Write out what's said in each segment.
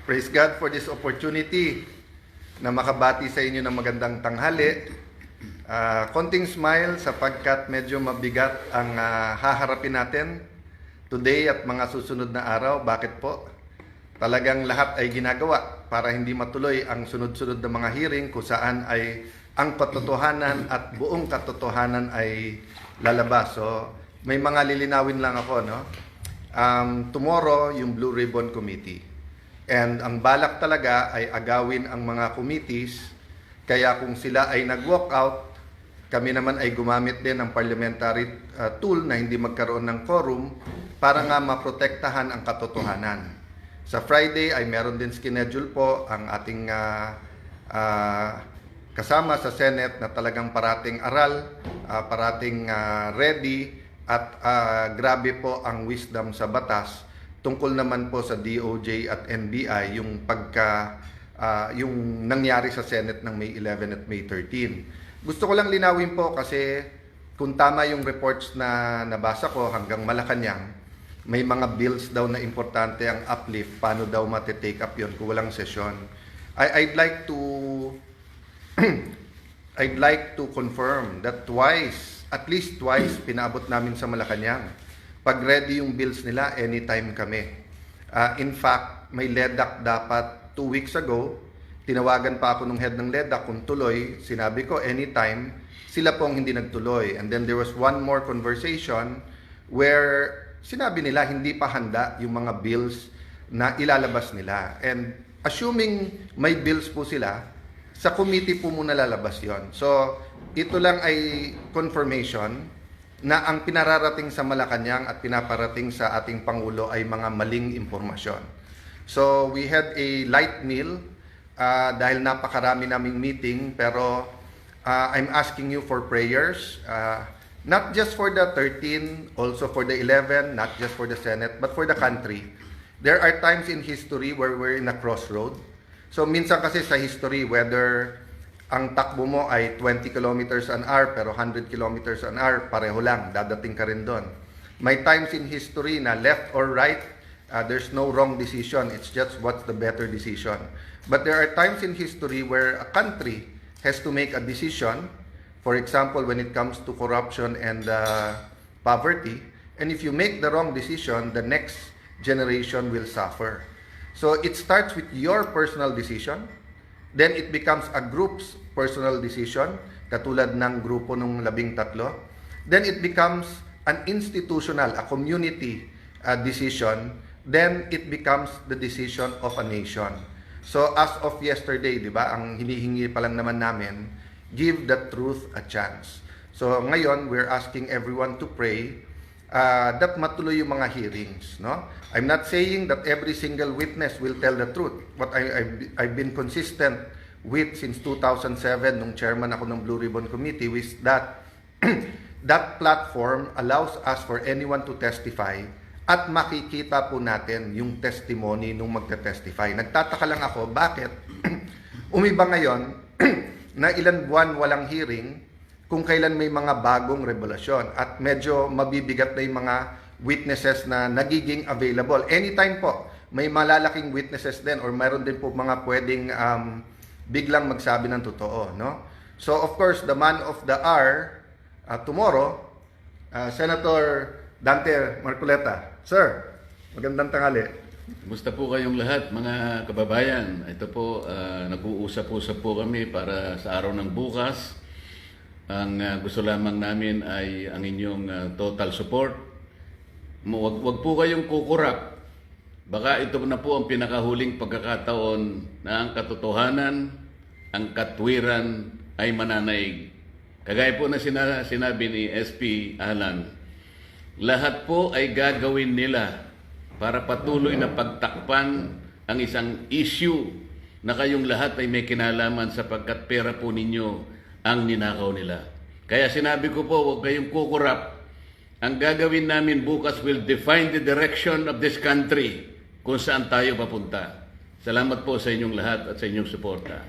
Praise God for this opportunity na makabati sa inyo ng magandang tanghali. Konting smile sapagkat medyo mabigat ang haharapin natin today at mga susunod na araw. Bakit po? Talagang lahat ay ginagawa para hindi matuloy ang sunod-sunod na mga hearing kung saan ay ang katotohanan at buong katotohanan ay lalabas. So, may mga lilinawin lang ako, no? Tomorrow, yung Blue Ribbon Committee. And ang balak talaga ay agawin ang mga committees. Kaya kung sila ay nag-walk out, kami naman ay gumamit din ng parliamentary tool na hindi magkaroon ng quorum para nga maprotektahan ang katotohanan. Sa Friday ay meron din schedule po ang ating kasama sa Senate na talagang parating aral, parating ready at grabe po ang wisdom sa batas tungkol naman po sa DOJ at NBI yung nangyari sa Senate ng May 11 at May 13. Gusto ko lang linawin po kasi kung tama yung reports na nabasa ko hanggang Malacanang, may mga bills daw na importante ang uplift, paano daw matitake up yun kung walang sesyon. I'd like to confirm that at least twice pinaabot namin sa Malacanang. Pag ready yung bills nila, anytime kami. In fact, may LEDAC dapat 2 weeks ago. Tinawagan pa ako ng head ng LEDAC kung tuloy. Sinabi ko, anytime. Sila pong hindi nagtuloy. And then there was one more conversation where sinabi nila hindi pa handa yung mga bills na ilalabas nila. And assuming may bills po sila, sa committee po muna lalabas yon. So, ito lang ay confirmation na ang pinararating sa Malacanang at pinaparating sa ating Pangulo ay mga maling impormasyon. So, we had a light meal dahil napakarami naming meeting, pero I'm asking you for prayers, not just for the 13, also for the 11, not just for the Senate, but for the country. There are times in history where we're in a crossroad. So, minsan kasi sa history, whether ang takbo mo ay 20 kilometers an hour pero 100 kilometers an hour, pareho lang, dadating ka rin doon. May times in history na left or right, there's no wrong decision, it's just what's the better decision. But there are times in history where a country has to make a decision, for example, when it comes to corruption and poverty, and if you make the wrong decision, the next generation will suffer. So it starts with your personal decision, then it becomes a group's personal decision, katulad ng grupo ng 13. Then it becomes an institutional, a community decision. Then it becomes the decision of a nation. So as of yesterday, di ba, ang hinihingi pa lang naman namin, give the truth a chance. So ngayon, we're asking everyone to pray that matuloy yung mga hearings, no? I'm not saying that every single witness will tell the truth. What I've been consistent with since 2007 nung chairman ako ng Blue Ribbon Committee was that that platform allows us for anyone to testify at makikita po natin yung testimony nung magte-testify. Nagtataka lang ako, bakit umiba ngayon na ilan buwan walang hearing kung kailan may mga bagong revelasyon at medyo mabibigat na yung mga witnesses na nagiging available. Anytime po, may malalaking witnesses din or mayroon din po mga pwedeng biglang magsabi ng totoo, no? So, of course, the man of the hour tomorrow, Senator Dante Marcoleta. Sir, magandang tanghali. Kumusta po kayong lahat, mga kababayan? Ito po, nag-uusap-usap po kami para sa araw ng bukas. Ang gusto lamang namin ay ang inyong total support. Wag po kayong kukurap. Baka ito na po ang pinakahuling pagkakataon na ang katotohanan, ang katwiran ay mananaig. Kagaya po na sinabi ni SP Alan, lahat po ay gagawin nila para patuloy na pagtakpan ang isang issue na kayong lahat ay may kinalaman sapagkat pera po ninyo ang ninakaw nila. Kaya sinabi ko po, huwag kayong kukurap. Ang gagawin namin bukas will define the direction of this country kung saan tayo papunta. Salamat po sa inyong lahat at sa inyong suporta.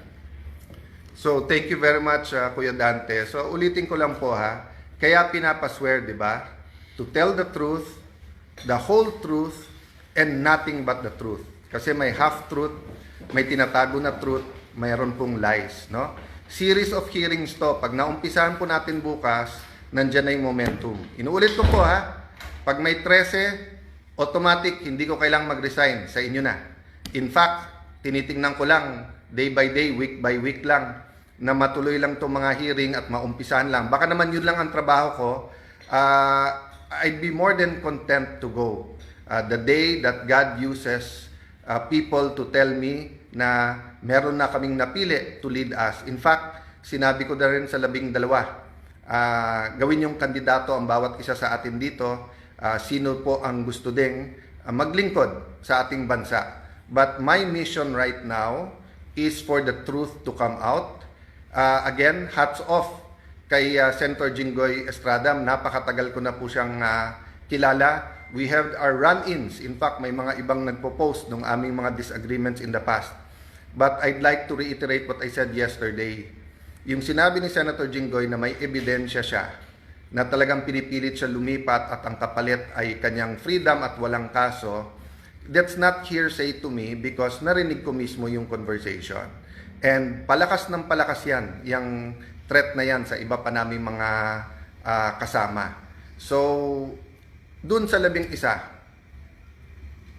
So, thank you very much, Kuya Dante. So, ulitin ko lang po ha. Kaya pinapaswear, di ba? To tell the truth, the whole truth, and nothing but the truth. Kasi may half-truth, may tinatago na truth, mayroon pong lies, no? Series of hearings to. Pag naumpisahan po natin bukas, nandyan na yung momentum. Inuulit ko po ha, pag may 13, automatic, hindi ko kailang mag-resign, sa inyo na. In fact, tinitingnan ko lang, day by day, week by week lang, na matuloy lang itong mga hearing at maumpisahan lang. Baka naman yun lang ang trabaho ko, I'd be more than content to go. The day that God uses people to tell me na meron na kaming napili to lead us. In fact, sinabi ko na rin sa 12, gawin yung kandidato ang bawat isa sa atin dito, sino po ang gusto ding maglingkod sa ating bansa. But my mission right now is for the truth to come out. Again, hats off kay Senator Jinggoy Estrada. Napakatagal ko na po siyang kilala. We have our run-ins. In fact, may mga ibang nagpo-post ng aming mga disagreements in the past. But I'd like to reiterate what I said yesterday. Yung sinabi ni Senator Jinggoy na may ebidensya siya, na talagang pinipilit siya lumipat at ang kapalit ay kanyang freedom at walang kaso, that's not hearsay to me because narinig ko mismo yung conversation. And palakas ng palakas yan, yung threat na yan sa iba pa naming mga kasama. So, dun sa 11,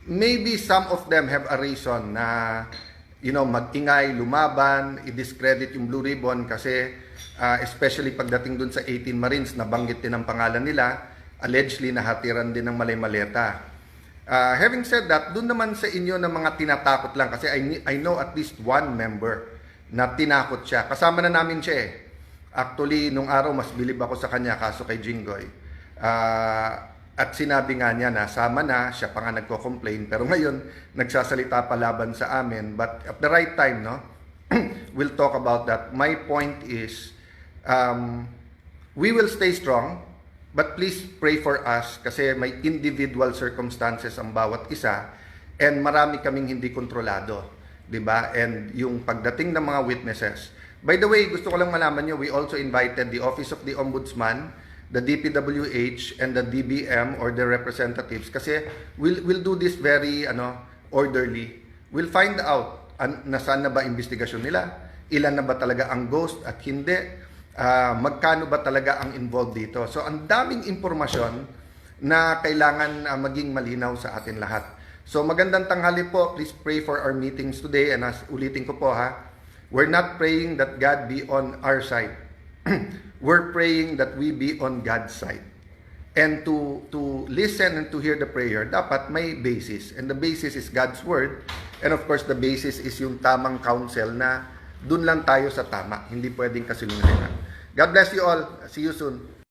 maybe some of them have a reason na, mag-ingay, lumaban, i-discredit yung Blue Ribbon kasi especially pagdating dun sa 18 Marines, nabanggit din ang pangalan nila, allegedly nahatiran din ng malay-maleta. Having said that, dun naman sa inyo na mga tinatakot lang kasi I know at least one member na tinakot siya. Kasama na namin siya eh. Actually, nung araw, mas bilib ako sa kanya kaso kay Jinggoy. At sinabi nga niya na sama na, siya pa nga nagko-complain. Pero ngayon, nagsasalita pa laban sa amin. But at the right time, no, we'll talk about that. My point is, we will stay strong, but please pray for us kasi may individual circumstances ang bawat isa and marami kaming hindi kontrolado. Diba? And yung pagdating ng mga witnesses. By the way, gusto ko lang malaman nyo, we also invited the Office of the Ombudsman, the DPWH, and the DBM or the representatives kasi we'll do this very orderly. We'll find out nasaan na ba investigasyon nila, ilan na ba talaga ang ghost at hindi, magkano ba talaga ang involved dito. So ang daming impormasyon na kailangan maging malinaw sa atin lahat. So magandang tanghali po, please pray for our meetings today and ulitin ko po we're not praying that God be on our side. We're praying that we be on God's side. And to listen and to hear the prayer, dapat may basis. And the basis is God's Word. And of course, the basis is yung tamang counsel na dun lang tayo sa tama. Hindi pwedeng kasinungalingan. God bless you all. See you soon.